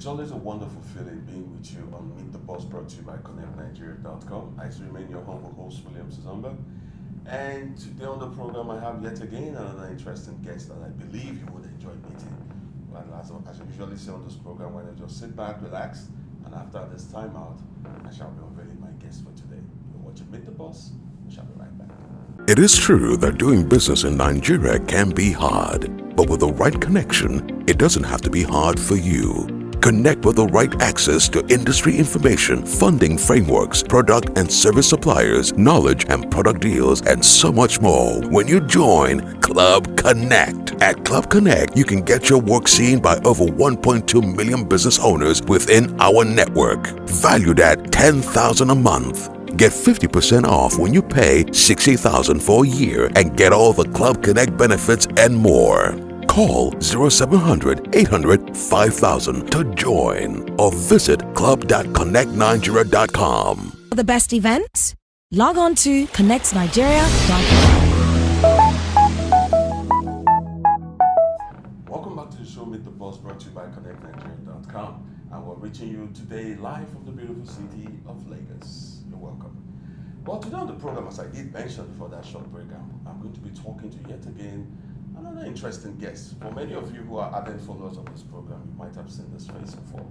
always a wonderful feeling being with you on Meet the Boss, brought to you by ConnectNigeria.com. I remain your humble host, William Suzamba. And today on the program, I have yet again another interesting guest that I believe you would enjoy meeting. And as I usually say on this program, why not just sit back, relax, and after this time out, I shall be unveiling my guest for today. You're watching Meet the Boss. We shall be right back. It is true that doing business in Nigeria can be hard, but with the right connection, it doesn't have to be hard for you. Connect with the right access to industry information, funding frameworks, product and service suppliers, knowledge and product deals, and so much more when you join Club Connect. At Club Connect, you can get your work seen by over 1.2 million business owners within our network, valued at $10,000 a month. Get 50% off when you pay $60,000 for a year and get all the Club Connect benefits and more. Call 0700 800 5000 to join or visit club.connectnigeria.com. For the best events, log on to connectnigeria.com. Welcome back to the show, Meet the Boss, brought to you by ConnectNigeria.com. And we're reaching you today live from the beautiful city of Lagos. You're welcome. Well, today on the program, as I did mention before that short break, I'm going to be talking to yet again another interesting guest. For many of you who are ardent followers of this program, you might have seen this face before.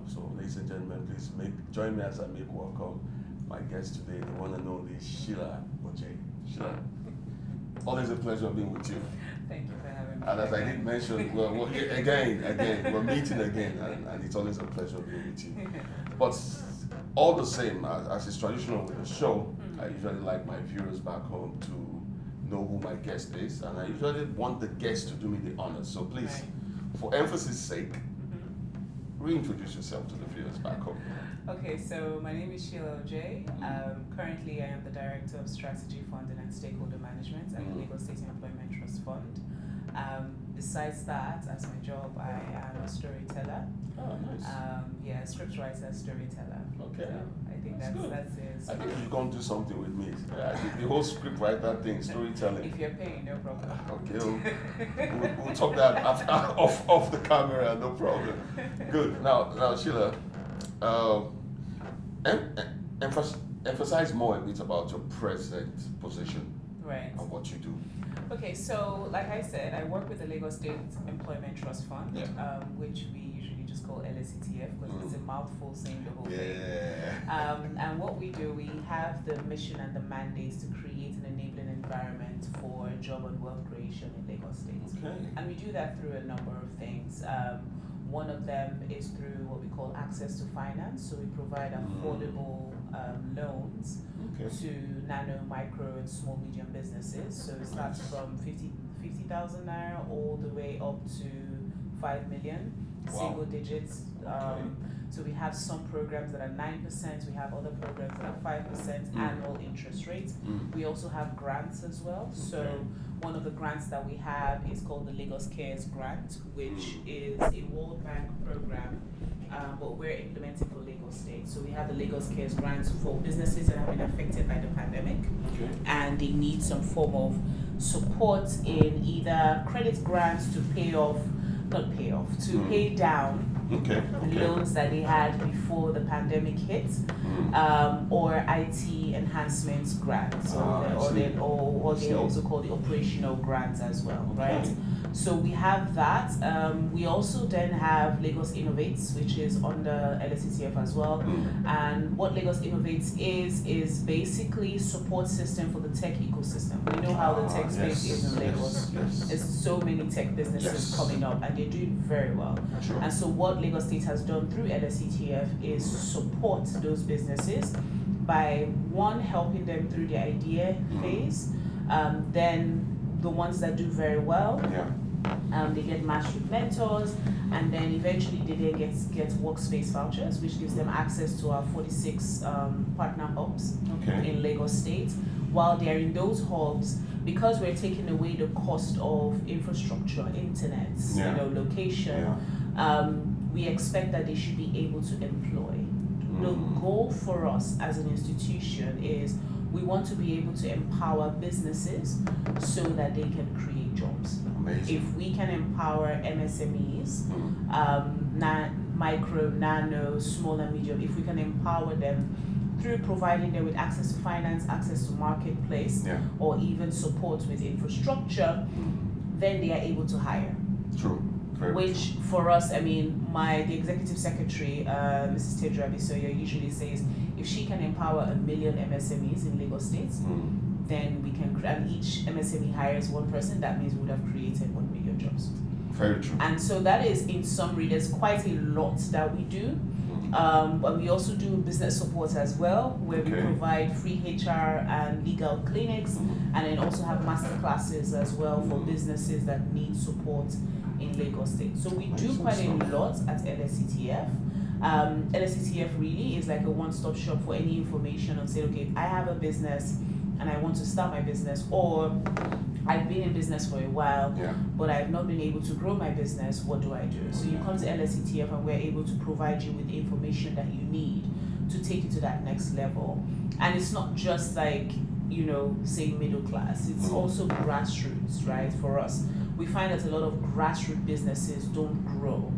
So, ladies and gentlemen, please join me as I make welcome my guest today, the one and only Sheila Ojei. Sheila, always a pleasure being with you. Thank you for having me. And as I did mention, well, again, we're meeting again, and it's always a pleasure being with you. But all the same, as is traditional with the show, I usually like my viewers back home to know who my guest is, and I usually want the guest to do me the honors. So please, for emphasis' sake, reintroduce yourself to the viewers back home. Okay, so my name is Sheila Ojei. Currently, I am the Director of Strategy Funding and Stakeholder Management at the Lagos State Employment Trust Fund. Besides that, as my job, I am a storyteller. Oh, nice. Scriptwriter, storyteller. Okay. So I think that's it. I think you're going to do something with me. The whole scriptwriter thing, storytelling. If you're paying, no problem. Okay, we'll talk that after, off the camera, no problem. Good. Now, Sheila, emphasize more a bit about your present position and what you do. Okay, so like I said, I work with the Lagos State Employment Trust Fund, which we usually just call LSETF because it's a mouthful saying the whole thing. And what we do, we have the mission and the mandate to create an enabling environment for job and wealth creation in Lagos State. Okay. And we do that through a number of things. One of them is through what we call access to finance. So we provide affordable loans to nano, micro, and small, medium businesses. So it starts from 50,000 naira all the way up to 5 million, single digits. So we have some programs that are 9%, we have other programs that are 5% annual interest rates. We also have grants as well. So one of the grants that we have is called the Lagos Cares Grant, which is a World Bank program, but we're implementing for Lagos State. So we have the Lagos Cares Grant for businesses that have been affected by the pandemic, and they need some form of support in either credit grants to pay down loans that they had before the pandemic hit, or IT enhancements grants, or they also call the operational grants as well, right? So we have that. We also then have Lagos Innovates, which is under LSETF as well. And what Lagos Innovates is basically support system for the tech ecosystem. We know how the tech space is in Lagos. There's so many tech businesses coming up, and they're doing very well. And so what Lagos State has done through LSETF is support those businesses by helping them through the idea phase, then the ones that do very well, they get matched with mentors, and then eventually they then get workspace vouchers, which gives them access to our 46 partner hubs in Lagos State. While they're in those hubs, because we're taking away the cost of infrastructure, internet, location, we expect that they should be able to employ. The goal for us as an institution is we want to be able to empower businesses so that they can create jobs. Amazing. If we can empower MSMEs, micro, nano, small and medium, if we can empower them through providing them with access to finance, access to marketplace, or even support with infrastructure, then they are able to hire. True. Which for us, I mean, the executive secretary, Mrs. Tedra Abisoyo, usually says if she can empower 1 million MSMEs in Lagos State, then we can, and each MSME hires one person, that means we would have created 1 million jobs. Very true. And so that is, in summary, there's quite a lot that we do. But we also do business support as well, where we provide free HR and legal clinics, and then also have master classes as well for businesses that need support in Lagos State. So we do quite a lot at LSETF. LSETF really is like a one-stop shop for any information on, say, okay, I have a business and I want to start my business, or I've been in business for a while, but I've not been able to grow my business. What do I do? So you come to LSETF and we're able to provide you with information that you need to take you to that next level. And it's not just like, you know, say middle class. It's also grassroots, right? For us, we find that a lot of grassroots businesses don't grow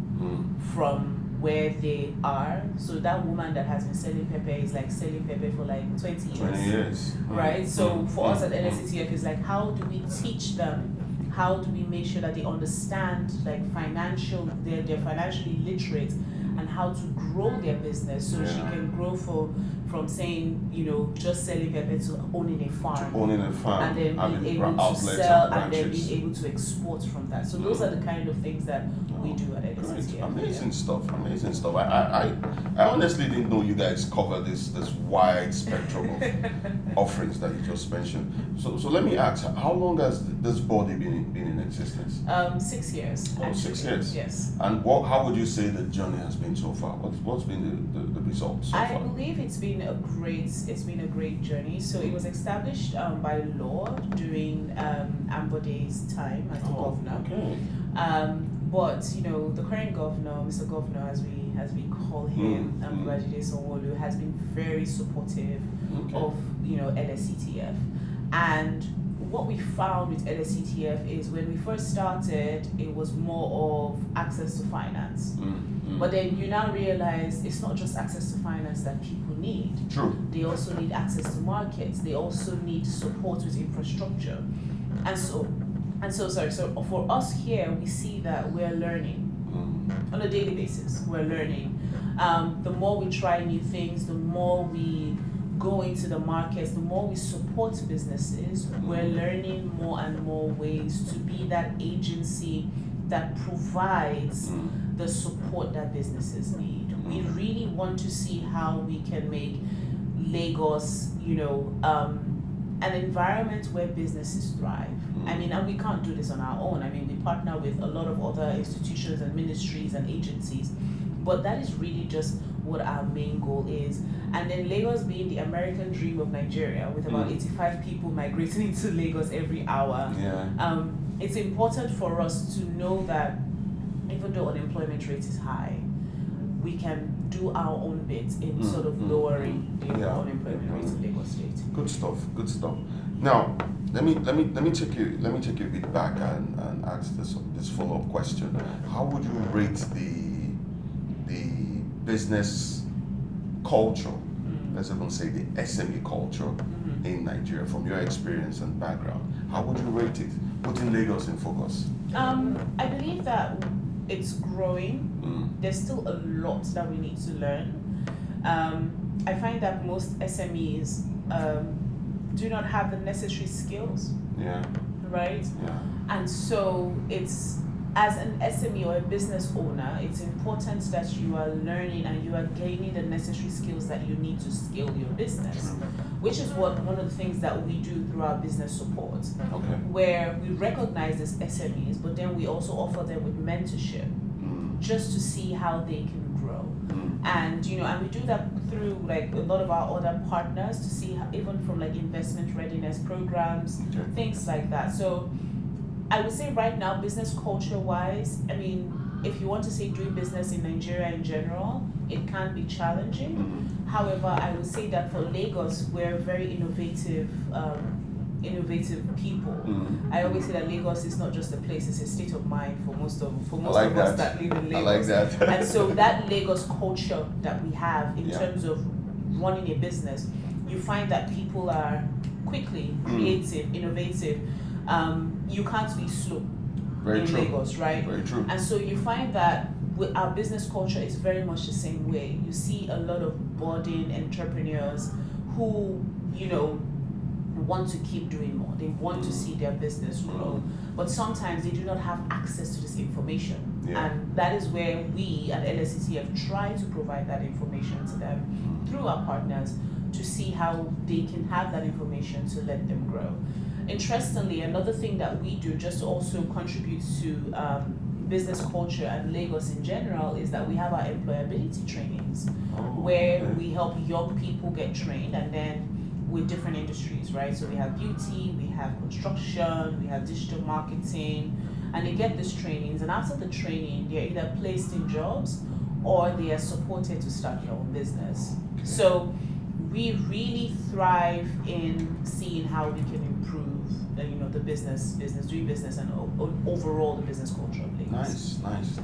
from where they are. So that woman that has been selling pepper is like selling pepper for like 20 years. 20 years. Right? So for us at LSETF, is like, how do we teach them? How do we make sure that they understand like they're financially literate, and how to grow their business so she can grow from saying, you know, just selling pepper to owning a farm. And then being able to sell and then being able to export from that. So those are the kind of things that we do at LSETF. Amazing stuff. I honestly didn't know you guys cover this wide spectrum of offerings that you just mentioned. So let me ask, how long has this body been in existence? 6 years. Oh, 6 years. Yes. And how would you say the journey has been so far? What's been the results so far? I believe it's been a great journey. So it was established by law during Ambode's time as the governor. Okay. But you know, the current governor, Mr. Governor, as we call him, Babajide Sanwo-Olu, has been very supportive of, you know, LSETF. And what we found with LSETF is when we first started, it was more of access to finance. But then you now realize it's not just access to finance that people need. True. They also need access to markets. They also need support with infrastructure. So for us here, we see that we're learning on a daily basis. We're learning. The more we try new things, the more we go into the markets, the more we support businesses, we're learning more and more ways to be that agency that provides the support that businesses need. We really want to see how we can make Lagos, you know, an environment where businesses thrive. I mean, and we can't do this on our own. I mean, we partner with a lot of other institutions and ministries and agencies, but that is really just what our main goal is. And then Lagos being the American dream of Nigeria, with about 85 people migrating into Lagos every hour, it's important for us to know that even though unemployment rate is high, we can do our own bit in sort of lowering the unemployment rate in Lagos State. Good stuff. Now, let me take you a bit back and ask this follow-up question. How would you rate the business culture, let's even say the SME culture in Nigeria, from your experience and background? How would you rate it, putting Lagos in focus? I believe that it's growing. There's still a lot that we need to learn. I find that most SMEs do not have the necessary skills. Right? And so it's, as an SME or a business owner, it's important that you are learning and you are gaining the necessary skills that you need to scale your business, which is one of the things that we do through our business support, where we recognize these SMEs, but then we also offer them with mentorship just to see how they can grow. And you know, and we do that through like a lot of our other partners to see how, even from like investment readiness programs, things like that. So I would say right now, business culture wise, I mean, if you want to say doing business in Nigeria in general, it can be challenging. However, I would say that for Lagos, we're a very innovative innovative people. I always say that Lagos is not just a place; it's a state of mind for most of us that live in Lagos. I like that. And so that Lagos culture that we have in terms of running a business, you find that people are quickly creative, innovative. You can't be slow in Lagos, right? Very true. And so you find that our business culture is very much the same way. You see a lot of budding entrepreneurs who, want to keep doing more. They want to see their business grow, but sometimes they do not have access to this information. And that is where we at LSETF try to provide that information to them through our partners to see how they can have that information to let them grow. Interestingly, another thing that we do just to also contribute to business culture and Lagos in general is that we have our employability trainings where we help young people get trained, and then with different industries, right? So we have beauty, we have construction, we have digital marketing, and they get these trainings, and after the training, they're either placed in jobs or they are supported to start their own business. So we really thrive in seeing how we can improve the business, doing business, and overall the business culture of Lagos. Nice.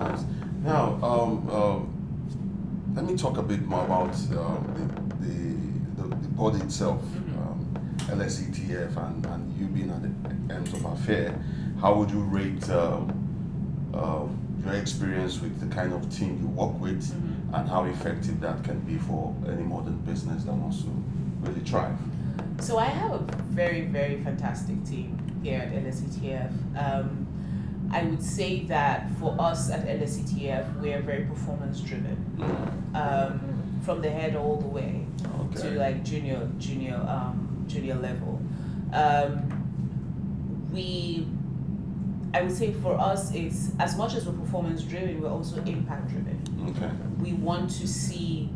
Now, let me talk a bit more about the body itself, LSETF, and you being at the ends of affair. How would you rate your experience with the kind of team you work with, and how effective that can be for any modern business that wants to really thrive? So I have a very, very fantastic team here at LSETF. I would say that for us at LSETF, we are very performance driven, from the head all the way to like junior level. I would say for us, it's as much as we're performance driven, we're also impact driven. We want to see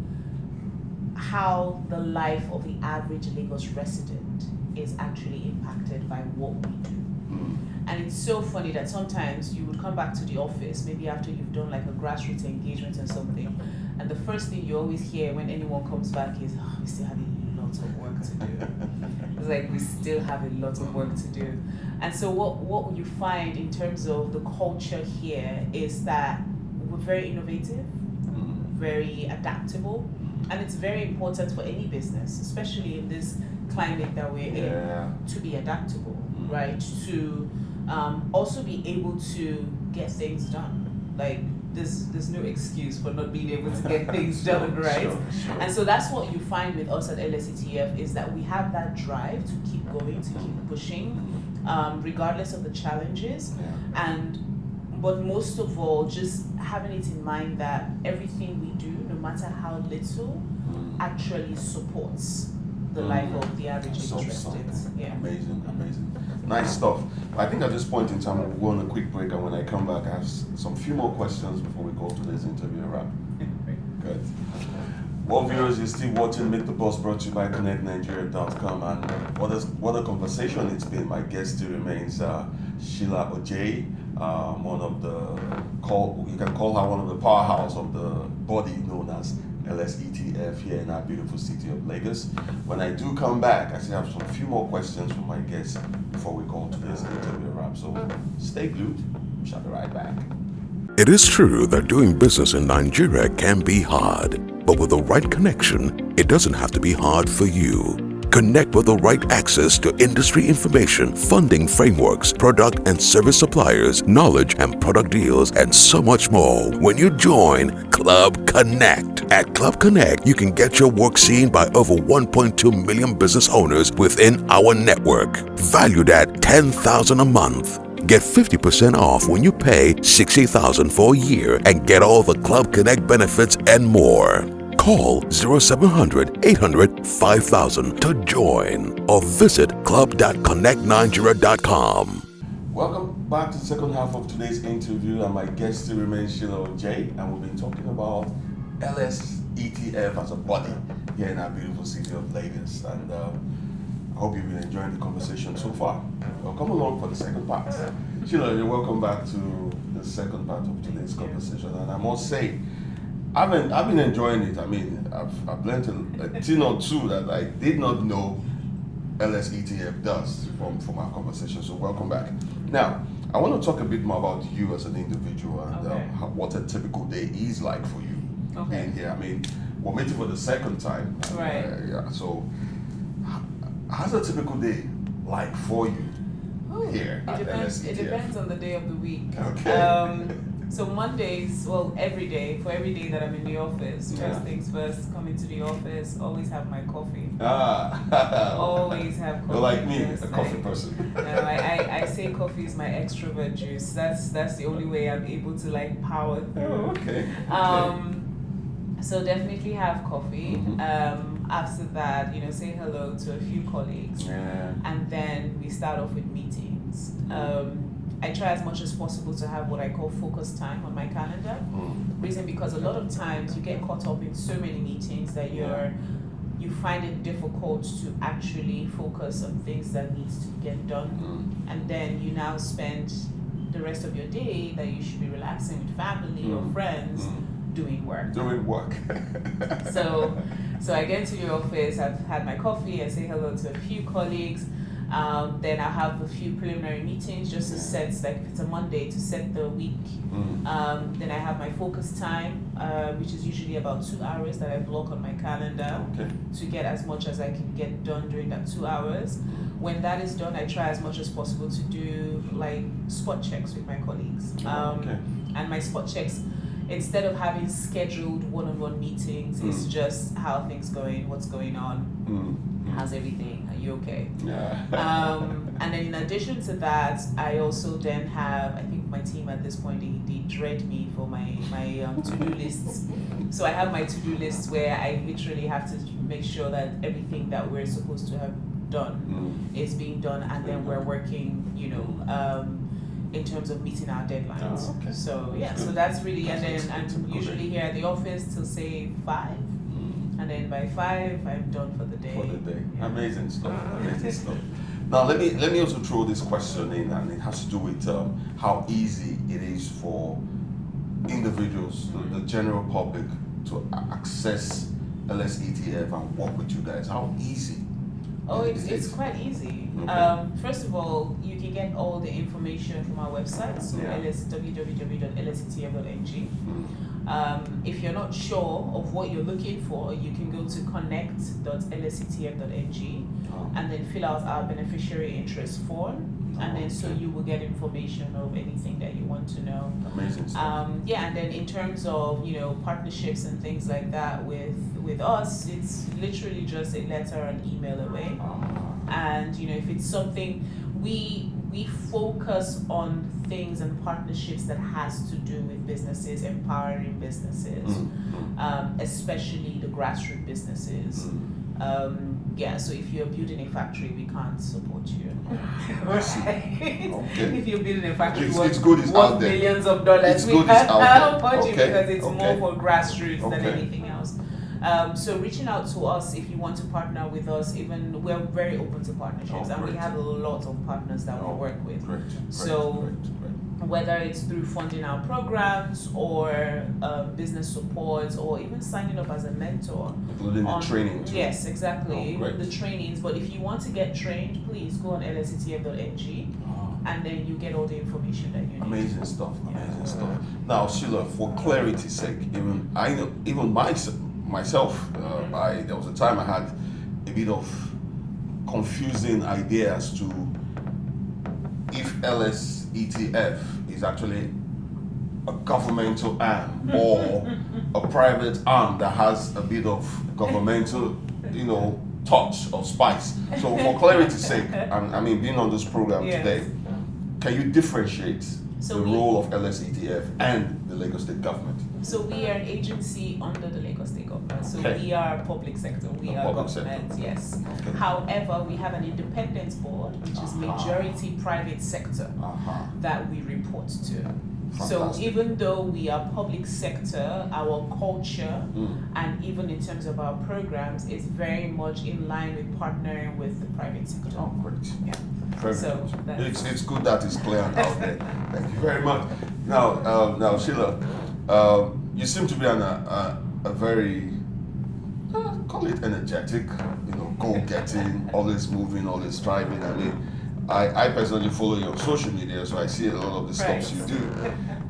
how the life of the average Lagos resident is actually impacted by what we do. And it's so funny that sometimes you would come back to the office, maybe after you've done like a grassroots engagement or something, and the first thing you always hear when anyone comes back is, we still have a lot of work to do. It's like, we still have a lot of work to do. And so what you find in terms of the culture here is that we're very innovative, very adaptable, and it's very important for any business, especially in this climate that we're in, to be adaptable, right? To also be able to get things done. Like, there's no excuse for not being able to get things done, right? Sure. And so that's what you find with us at LSETF, is that we have that drive to keep going, to keep pushing, regardless of the challenges. But most of all, just having it in mind that everything we do, no matter how little, actually supports the life of the average resident. Amazing. Nice stuff. I think at this point in time, we'll go on a quick break, and when I come back, I have some few more questions before we go to this interview wrap. Good. Well, viewers, you're still watching Meet the Boss, brought to you by ConnectNigeria.com, and what a conversation it's been. My guest still remains Sheila Ojei, you can call her one of the powerhouse of the body known as LSETF here in our beautiful city of Lagos. When I do come back, I still have some few more questions from my guests before we go to this interview wrap. So stay glued. We shall be right back. It is true that doing business in Nigeria can be hard, but with the right connection, it doesn't have to be hard for you. Connect with the right access to industry information, funding frameworks, product and service suppliers, knowledge and product deals, and so much more when you join Club Connect. At Club Connect, you can get your work seen by over 1.2 million business owners within our network, valued at $10,000 a month. Get 50% off when you pay $60,000 for a year and get all the Club Connect benefits and more. Call 0700 800 5000 to join or visit club.connectnigeria.com. Welcome back to the second half of today's interview, and my guest still remains Sheila Ojei, and we've been talking about LSETF as a body here in our beautiful city of Lagos. And I hope you've been enjoying the conversation so far. Well, come along for the second part. Sheila, you're welcome back to the second part of today's conversation, and I must say, I've been enjoying it. I mean, I've learned a thing or two that I did not know LSETF does from our conversation. So welcome back. Now, I want to talk a bit more about you as an individual and what a typical day is like for you being here. I mean, we're meeting for the second time. Right. So, how's a typical day like for you here at LSETF? It depends on the day of the week. Okay. So Mondays, well, every day that I'm in the office, first things first, come into the office, always have my coffee. Always have coffee. You're like me, Yes, a coffee person. No, I say coffee is my extrovert juice. That's the only way I'm able to like power through. Okay. So definitely have coffee. After that, say hello to a few colleagues. Yeah. And then we start off with meetings. I try as much as possible to have what I call focus time on my calendar. Reason because a lot of times you get caught up in so many meetings that you find it difficult to actually focus on things that needs to get done. And then you now spend the rest of your day that you should be relaxing with family or friends doing work. Doing work. So I get into the office, I've had my coffee, I say hello to a few colleagues. Then I'll have a few preliminary meetings just to set, like if it's a Monday, to set the week. Then I have my focus time, which is usually about 2 hours that I block on my calendar to get as much as I can get done during that 2 hours. When that is done, I try as much as possible to do like spot checks with my colleagues. And my spot checks, instead of having scheduled one-on-one meetings, it's just how are things going, what's going on, how's everything, are you okay? And then in addition to that, I also then have, I think my team at this point, they dread me for my to-do lists. So I have my to-do lists where I literally have to make sure that everything that we're supposed to have done is being done, and then we're working, in terms of meeting our deadlines. So so that's really, and then I'm usually here at the office till say 5. And then by 5, I'm done for the day. Yeah. Amazing stuff. Amazing stuff. Now let me also throw this question in, and it has to do with how easy it is for individuals, the general public, to access LSETF and work with you guys. How easy? Oh, it's quite easy. First of all, you can get all the information from our website, so www.lsetf.ng. If you're not sure of what you're looking for, you can go to connect.lsetf.ng and then fill out our beneficiary interest form, and then so you will get information of anything that you want to know. Amazing stuff. And then in terms of partnerships and things like that with us, it's literally just a letter and email away. And if it's something we focus on things and partnerships that has to do with businesses, empowering businesses, especially the grassroots businesses. So if you're building a factory, we can't support you. If you're building a factory, it's good it's out there. Millions of dollars, we can't support you because it's more for grassroots than anything else. So reaching out to us if you want to partner with us, we're very open to partnerships, and we have a lot of partners that we work with. Whether it's through funding our programs or business support, or even signing up as a mentor. Including the training too. Yes, exactly. The trainings. But if you want to get trained, please go on lsetf.ng. And then you get all the information that you need. Amazing stuff. Now, Sheila, for clarity's sake, even myself, there was a time I had a bit of confusing ideas to if LSETF is actually a governmental arm or a private arm that has a bit of governmental, touch or spice. So for clarity's sake, being on this program today, can you differentiate the role of LSETF and the Lagos State government? So we are an agency under the Lagos State government. So we are public sector. We are government, yes. However, we have an independent board, which is majority private sector that we report to. Fantastic. So even though we are public sector, our culture and even in terms of our programs is very much in line with partnering with the private sector. Oh, great. Yeah. So it's good that it's clear and out there. Thank you very much. Now Sheila, you seem to be a very call it energetic, go-getting, always moving, always striving. I mean, I personally follow you on social media, so I see a lot of the Right. stuff you do.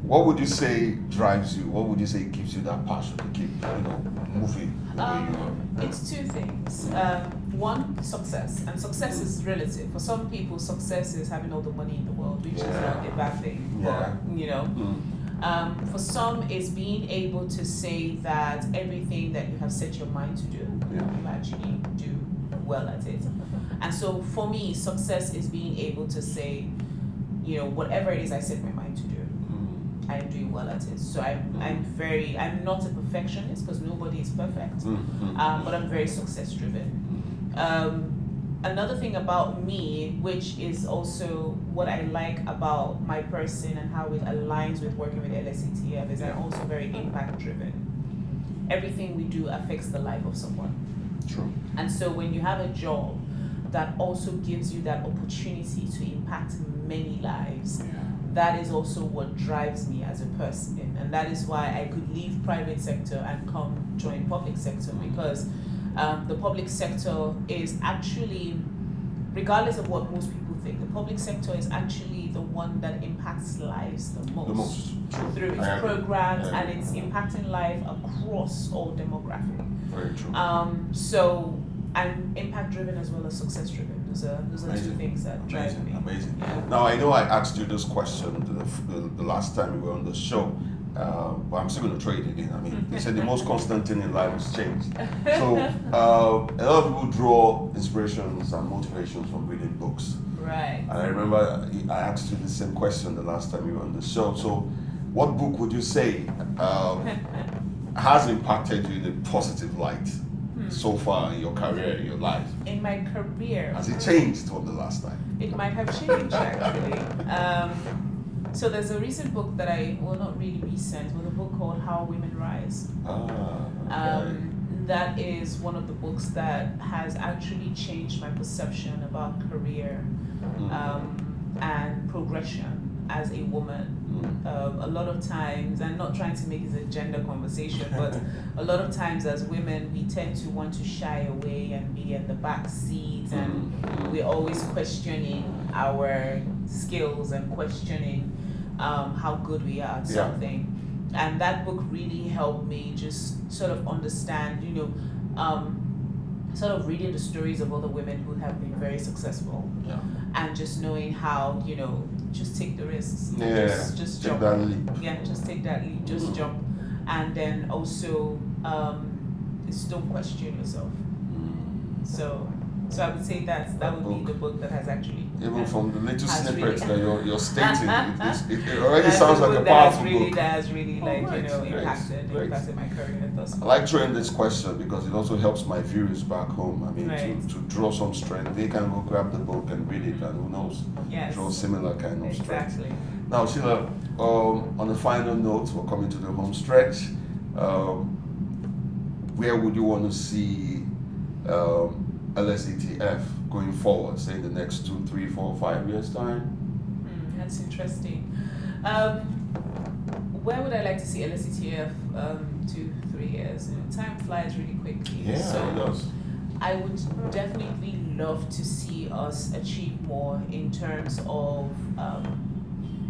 What would you say drives you? What would you say gives you that passion to keep, moving the way you are? It's two things. One, success, and success is relative. For some people, success is having all the money in the world, which is not a bad thing. Yeah. But, for some, it's being able to say that everything that you have set your mind to do, you actually do well at it. And so, for me, success is being able to say, whatever it is I set my mind to do, I am doing well at it. So I'm not a perfectionist because nobody is perfect, but I'm very success driven. Another thing about me, which is also what I like about my person and how it aligns with working with LSETF, is I'm also very impact driven. Everything we do affects the life of someone. True. And so when you have a job that also gives you that opportunity to impact many lives, that is also what drives me as a person. And that is why I could leave private sector and come join public sector, because the public sector is actually, regardless of what most people think, the public sector is actually the one that impacts lives the most. True. Through its programs, and it's impacting life across all demographics. Very true. So I'm impact driven as well as success driven. Those are two things that drive me. Amazing. Yeah. Now, I know I asked you this question the last time we were on the show, but I'm still going to throw it again. I mean, they said the most constant thing in life is change. So a lot of people draw inspirations and motivations from reading books. Right. And I remember I asked you the same question the last time you were on the show. So what book would you say has impacted you in a positive light so far in your career, in your life? In my career, Has it changed from the last time? it might have changed actually. So there's a recent book that not really recent, but a book called How Women Rise. Okay. That is one of the books that has actually changed my perception about career and progression as a woman. A lot of times, I'm not trying to make it a gender conversation, but a lot of times as women, we tend to want to shy away and be in the back seat, and we're always questioning our skills and questioning how good we are at something. And that book really helped me just sort of understand, sort of reading the stories of other women who have been very successful, and just knowing how, just take the risks, just jump. That leap. Yeah, just take that leap, just jump, and then also just don't question yourself. So I would say that would be the book that has actually, Even from the little has snippets really- that you're stating, it already that's sounds the like a book that powerful has book. really Right, great, impacted my career thus I far. like throwing this question because it also helps my viewers back home. I mean, Right. to draw some strength, they can go grab the book and read it, and who knows, Yes. draw similar kind of strength. Exactly. Now, Sheila, on a final note, we're coming to the home stretch. Where would you want to see LSETF going forward, say in the next 2, 3, 4, 5 years' time? That's interesting. Where would I like to see LSETF 2, 3 years? Time flies really quickly. Yeah, So it does. I would definitely love to see us achieve more in terms of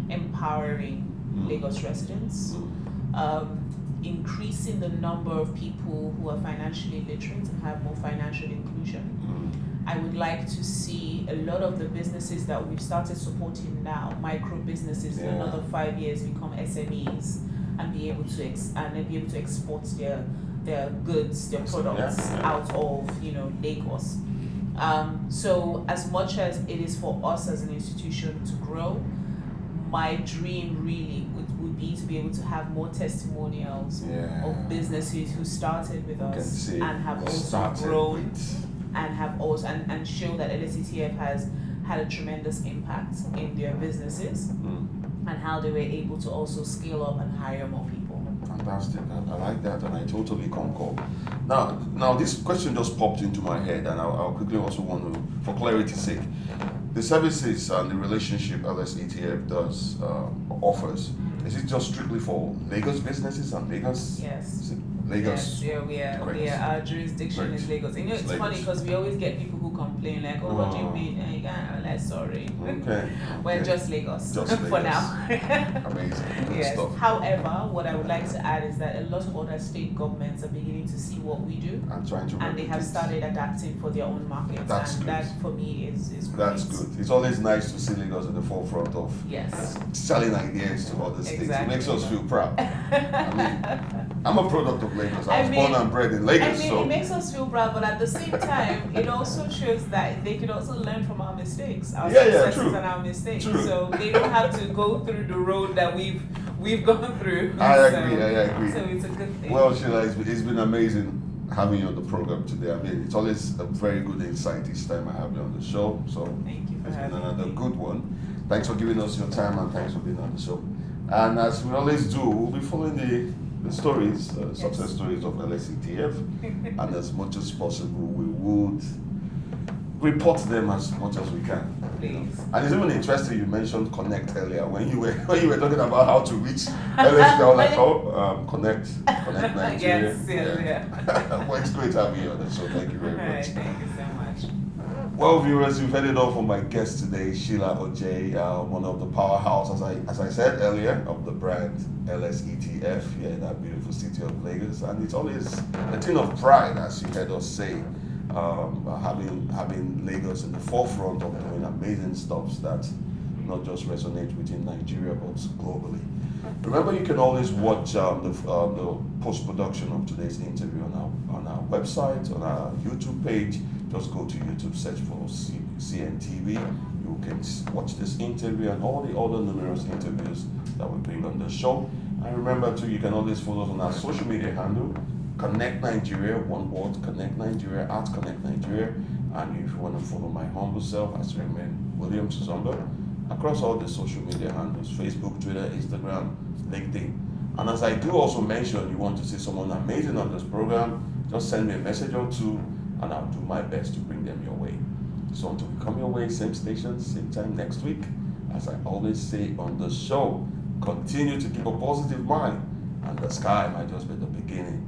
empowering Lagos residents, increasing the number of people who are financially literate and have more financial inclusion. I would like to see a lot of the businesses that we've started supporting now, micro businesses, in another 5 years become SMEs and be able to export their goods, their products out of Lagos. So as much as it is for us as an institution to grow, my dream really would be to be able to have more testimonials of businesses who started with us and have also grown and show that LSETF has had a tremendous impact in their businesses and how they were able to also scale up and hire more people. Fantastic. I like that, and I totally concur. Now this question just popped into my head, and I'll quickly also want to, for clarity's sake, the services and the relationship LSETF does offers. Is it just strictly for Lagos businesses and Lagos? Yes. Lagos. Yes, yeah, we are. Our jurisdiction Great. is Lagos. You know, it's Lagos. funny because we always get people who complain like, "Oh, what do you mean?" And I'm like, "Sorry, Okay. we're okay. just Lagos, Just for Lagos. now." Amazing. Good Yes. stuff. However, what I would like to add is that a lot of other state governments are beginning to see what we do, I'm trying to and they have replicate. started adapting for their own markets, That's and good. that for me is That's great. good. It's always nice to see Lagos in the forefront of Yes. selling ideas to other states. It Exactly. makes us feel proud. I mean, I'm a product of Lagos. I was I mean- born and bred in I Lagos, mean, so it makes us feel proud, but at the same time, it also shows that they could also learn from our mistakes, our Yeah, successes true. and our mistakes. True. So they don't have to go through the road that we've gone through. I So- agree. So it's a good thing. Well, Sheila, it's been amazing having you on the program today. I mean, it's always a very good insight each time I have you on the show. So Thank you for it's been having another me. good one. Thanks for giving us your time and thanks for being on the show. And as we always do, we'll be following the stories, success stories of LSETF, and as much as possible, we would report them as much as we can. Please. And it's even interesting you mentioned Connect earlier when you were talking about how to reach LSETF. I was like, Connect Nigeria. Yes, yeah. Well, it's great having you on the show. Thank you very All right, much. thank you so much. Well, viewers, you've heard it all from my guest today, Sheila Ojei, one of the powerhouse, as I said earlier, of the brand LSETF here in that beautiful city of Lagos. And it's always a thing of pride, as you heard us say, having Lagos in the forefront of doing amazing stuff that not just resonate within Nigeria, but globally. Remember, you can always watch the post-production of today's interview on our website, on our YouTube page. Just go to YouTube, search for Cntv. You can watch this interview and all the other numerous interviews that we bring on the show. And remember too, you can always follow us on our social media handle, Connect Nigeria, one word, Connect Nigeria, @Connect Nigeria. And if you want to follow my humble self, as Raymond Williams Zomba, across all the social media handles, Facebook, Twitter, Instagram, LinkedIn. And as I do also mention, you want to see someone amazing on this program, just send me a message or two, and I'll do my best to bring them your way. So until we come your way, same station, same time next week, as I always say on the show, continue to keep a positive mind, and the sky might just be the beginning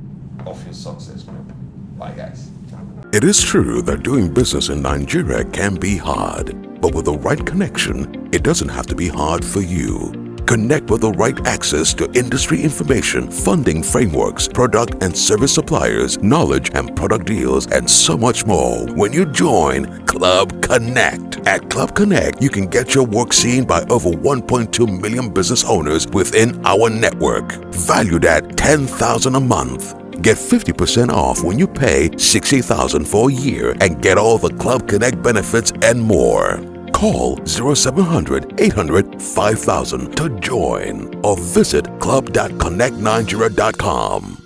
of your success group. Bye, guys. It is true that doing business in Nigeria can be hard, but with the right connection, it doesn't have to be hard for you. Connect with the right access to industry information, funding frameworks, product and service suppliers, knowledge and product deals, and so much more when you join Club Connect. At Club Connect, you can get your work seen by over 1.2 million business owners within our network, valued at $10,000 a month. Get 50% off when you pay $60,000 for a year and get all the Club Connect benefits and more. Call 0700 800 5000 to join or visit club.connectnigeria.com.